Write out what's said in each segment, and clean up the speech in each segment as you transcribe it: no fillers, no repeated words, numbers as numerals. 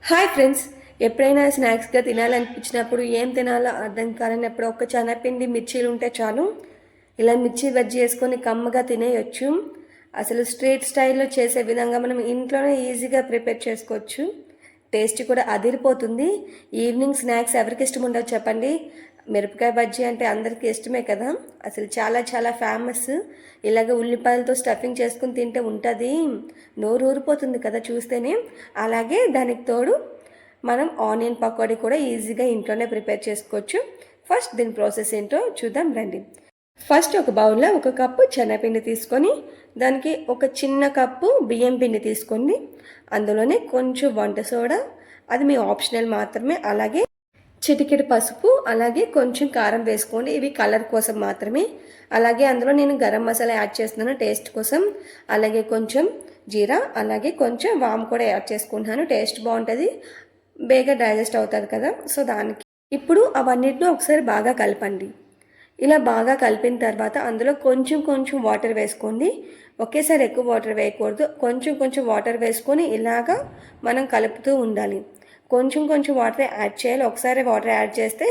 Hi friends. ఎప్పుడైనా స్నాక్స్గా తినాలనిపించినప్పుడు ఏం తినాలో అర్థం కాలేనప్పుడు ఒక్క శనగపిండి మిర్చీలు ఉంటే చాలు, ఇలా మిర్చి బజ్జీ వేసుకొని కమ్మగా తినేయొచ్చు. అసలు స్ట్రీట్ స్టైల్లో చేసే విధంగా మనం ఇంట్లోనే ఈజీగా ప్రిపేర్ చేసుకోవచ్చు. టేస్ట్ కూడా అదిరిపోతుంది. ఈవినింగ్ స్నాక్స్ ఎవరికి ఇష్టం ఉండదు చెప్పండి. మిరపకాయ బజ్జీ అంటే అందరికీ ఇష్టమే కదా. అసలు చాలా చాలా ఫేమస్. ఇలాగ ఉల్లిపాయలతో స్టఫింగ్ చేసుకుని తింటే ఉంటుంది, నోరు ఊరిపోతుంది కదా చూస్తేనే. అలాగే దానికి తోడు మనం ఆనియన్ పకోడీ కూడా ఈజీగా ఇంట్లోనే ప్రిపేర్ చేసుకోవచ్చు. ఫస్ట్ దీని ప్రాసెస్ ఏంటో చూద్దాం రండి. ఫస్ట్ ఒక బౌల్లో 1 కప్పు శనగపిండి తీసుకొని దానికి ఒక చిన్న కప్పు బియ్యం పిండి తీసుకోండి. అందులోనే కొంచెం వంట సోడా, అది మీ ఆప్షనల్ మాత్రమే. అలాగే చిటికెడు పసుపు, అలాగే కొంచెం కారం వేసుకోండి, ఇవి కలర్ కోసం మాత్రమే. అలాగే అందులో నేను గరం మసాలా యాడ్ చేస్తున్నాను టేస్ట్ కోసం. అలాగే కొంచెం జీరా, అలాగే కొంచెం వాము కూడా యాడ్ చేసుకుంటున్నాను. టేస్ట్ బాగుంటుంది, బేగా డైజెస్ట్ అవుతుంది కదా, సో దానికి. ఇప్పుడు అవన్నిటిని ఒకసారి బాగా కలపండి. ఇలా బాగా కలిపిన తర్వాత అందులో కొంచెం కొంచెం వాటర్ వేసుకోండి. ఒకేసారి ఎక్కువ వాటర్ వేయకూడదు, కొంచెం కొంచెం వాటర్ వేసుకొని ఇలాగా మనం కలుపుతూ ఉండాలి. కొంచెం కొంచెం వాటర్ యాడ్ చేయాలి. ఒకసారి వాటర్ యాడ్ చేస్తే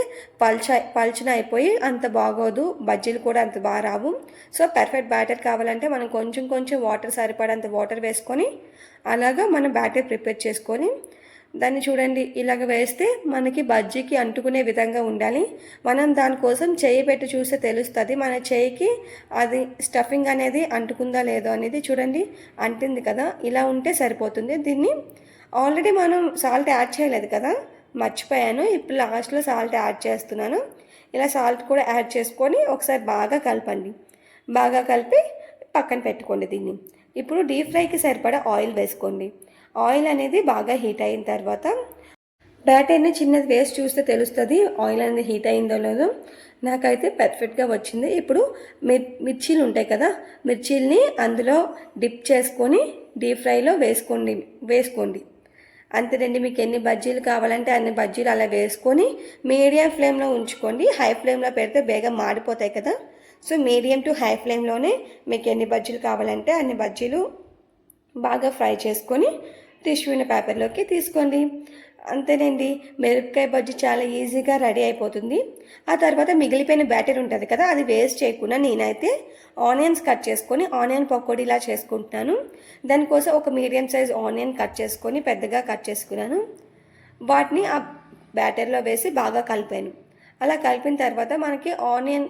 పల్చన అయిపోయి అంత బాగోదు, బజ్జీలు కూడా అంత బాగా రావు. సో పర్ఫెక్ట్ బ్యాటర్ కావాలంటే మనం కొంచెం కొంచెం వాటర్ సరిపడంత వాటర్ వేసుకొని అలాగా మనం బ్యాటర్ ప్రిపేర్ చేసుకొని దాన్ని చూడండి, ఇలాగ వేస్తే మనకి బజ్జీకి అంటుకునే విధంగా ఉండాలి. మనం దానికోసం చేయి పెట్టి చూస్తే తెలుస్తుంది మన చేయికి అది స్టఫింగ్ అనేది అంటుకుందా లేదో అనేది. చూడండి, అంటింది కదా, ఇలా ఉంటే సరిపోతుంది. దీన్ని ఆల్రెడీ మనం సాల్ట్ యాడ్ చేయలేదు కదా, మర్చిపోయాను. ఇప్పుడు లాస్ట్లో సాల్ట్ యాడ్ చేస్తున్నాను. ఇలా సాల్ట్ కూడా యాడ్ చేసుకొని ఒకసారి బాగా కలపండి. బాగా కలిపి పక్కన పెట్టుకోండి దీన్ని. ఇప్పుడు డీప్ ఫ్రైకి సరిపడా ఆయిల్ వేసుకోండి. ఆయిల్ అనేది బాగా హీట్ అయిన తర్వాత బ్యాటర్ని చిన్నది వేసి చూస్తే తెలుస్తుంది ఆయిల్ అనేది హీట్ అయిందో లేదో. నాకైతే పర్ఫెక్ట్గా వచ్చింది. ఇప్పుడు మిర్చీలు ఉంటాయి కదా, మిర్చీల్ని అందులో డిప్ చేసుకొని డీప్ ఫ్రైలో వేసుకోండి. అంతేనండి. మీకు ఎన్ని బజ్జీలు కావాలంటే అన్ని బజ్జీలు అలా వేసుకొని మీడియం ఫ్లేమ్లో ఉంచుకోండి. హై ఫ్లేమ్లో పెడితే బేగా మాడిపోతాయి కదా, సో మీడియం టు హై ఫ్లేమ్లోనే మీకు ఎన్ని బజ్జీలు కావాలంటే అన్ని బజ్జీలు బాగా ఫ్రై చేసుకొని టిష్యూని పేపర్లోకి తీసుకోండి. అంతేనండి, మిరపకాయ బజ్జీ చాలా ఈజీగా రెడీ అయిపోతుంది. ఆ తర్వాత మిగిలిపోయిన బ్యాటర్ ఉంటుంది కదా, అది వేస్ట్ చేయకుండా నేనైతే ఆనియన్స్ కట్ చేసుకొని ఆనియన్ పకోడీలా చేసుకుంటున్నాను. దానికోసం ఒక మీడియం సైజ్ ఆనియన్ కట్ చేసుకొని పెద్దగా కట్ చేసుకున్నాను. వాటిని ఆ బ్యాటర్లో వేసి బాగా కలిపాను. అలా కలిపిన తర్వాత మనకి ఆనియన్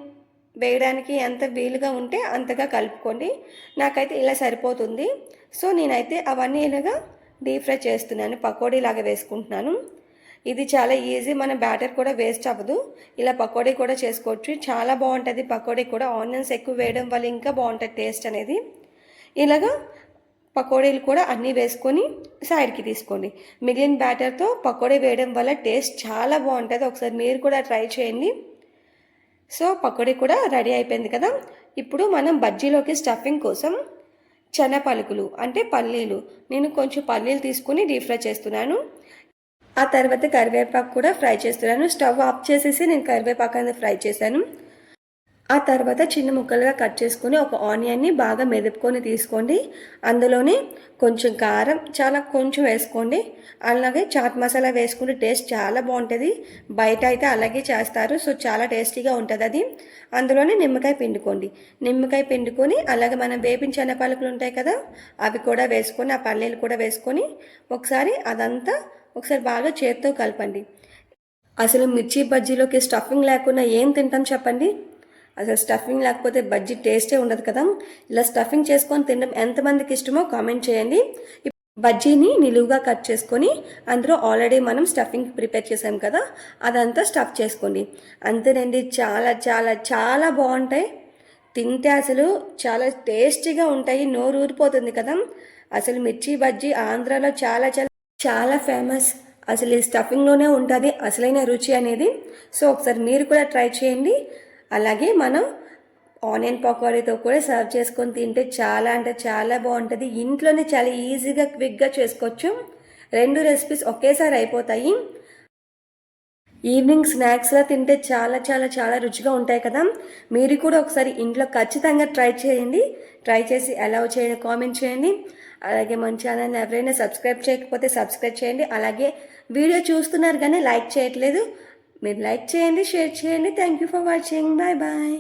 వేయడానికి ఎంత వీలుగా ఉంటే అంతగా కలుపుకోండి. నాకైతే ఇలా సరిపోతుంది. సో నేనైతే అవన్నీ ఇలాగా డీప్ ఫ్రై చేస్తున్నాను, పకోడీ లాగా వేసుకుంటున్నాను. ఇది చాలా ఈజీ, మన బ్యాటర్ కూడా వేస్ట్ అవ్వదు. ఇలా పకోడీ కూడా చేసుకోవచ్చు, చాలా బాగుంటుంది. పకోడీ కూడా ఆనియన్స్ ఎక్కువ వేయడం వల్ల ఇంకా బాగుంటుంది టేస్ట్ అనేది. ఇలాగా పకోడీలు కూడా అన్నీ వేసుకొని సైడ్కి తీసుకోండి. మిగిలిన బ్యాటర్తో పకోడీ వేయడం వల్ల టేస్ట్ చాలా బాగుంటుంది. ఒకసారి మీరు కూడా ట్రై చేయండి. సో పకోడీ కూడా రెడీ అయిపోయింది కదా. ఇప్పుడు మనం బజ్జీలోకి స్టఫింగ్ కోసం పలుకులు అంటే పల్లీలు, నేను కొంచెం పల్లీలు తీసుకుని డీప్ ఫ్రై చేస్తున్నాను. ఆ తర్వాత కరివేపాకు కూడా ఫ్రై చేస్తున్నాను. స్టవ్ ఆఫ్ చేసేసి నేను కరివేపాకు అనేది ఫ్రై చేశాను. ఆ తర్వాత చిన్న ముక్కలుగా కట్ చేసుకొని ఒక ఆనియన్ని బాగా మెదుపుకొని తీసుకోండి. అందులోనే కొంచెం కారం చాలా కొంచెం వేసుకోండి. అలాగే చాట్ మసాలా వేసుకుంటే టేస్ట్ చాలా బాగుంటుంది. బయట అయితే అలాగే చేస్తారు, సో చాలా టేస్టీగా ఉంటుంది అది. అందులోనే నిమ్మకాయ పిండుకోండి. నిమ్మకాయ పిండుకొని అలాగే మనం వేపిన శనగపలుకులు ఉంటాయి కదా, అవి కూడా వేసుకొని ఆ పల్లీలు కూడా వేసుకొని ఒకసారి అదంతా ఒకసారి బాగా చేత్తో కలపండి. అసలు మిర్చి బజ్జీలోకి స్టఫింగ్ లేకుండా ఏం తింటాం చెప్పండి. అసలు స్టఫింగ్ లేకపోతే బజ్జీ టేస్టే ఉండదు కదా. ఇలా స్టఫింగ్ చేసుకొని తినడం ఎంతమందికి ఇష్టమో కామెంట్ చేయండి. బజ్జీని నిలువుగా కట్ చేసుకొని అందులో ఆల్రెడీ మనం స్టఫింగ్ ప్రిపేర్ చేసాం కదా, అదంతా స్టఫ్ చేసుకోండి. అంతేనండి, చాలా చాలా చాలా బాగుంటాయి. తింటే అసలు చాలా టేస్టీగా ఉంటాయి, నోరు ఊరిపోతుంది కదా. అసలు మిర్చి బజ్జీ ఆంధ్రాలో చాలా చాలా చాలా ఫేమస్. అసలు ఈ స్టఫింగ్లోనే ఉంటుంది అసలైన రుచి అనేది. సో ఒకసారి మీరు కూడా ట్రై చేయండి. అలాగే మనం ఆనియన్ పకోడీతో కూడా సర్వ్ చేసుకొని తింటే చాలా అంటే చాలా బాగుంటుంది. ఇంట్లోనే చాలా ఈజీగా క్విక్గా చేసుకోవచ్చు. 2 రెసిపీస్ ఒకేసారి అయిపోతాయి. ఈవినింగ్ స్నాక్స్లో తింటే చాలా చాలా చాలా రుచిగా ఉంటాయి కదా. మీరు కూడా ఒకసారి ఇంట్లో ఖచ్చితంగా ట్రై చేయండి. ట్రై చేసి ఎలా వచ్చాయో కామెంట్ చేయండి. అలాగే మన ఛానల్ని ఎవరైనా సబ్స్క్రైబ్ చేయకపోతే సబ్స్క్రైబ్ చేయండి. అలాగే వీడియో చూస్తున్నారు కానీ లైక్ చేయట్లేదు, మీరు లైక్ చేయండి, షేర్ చేయండి. Thank you for watching. Bye bye.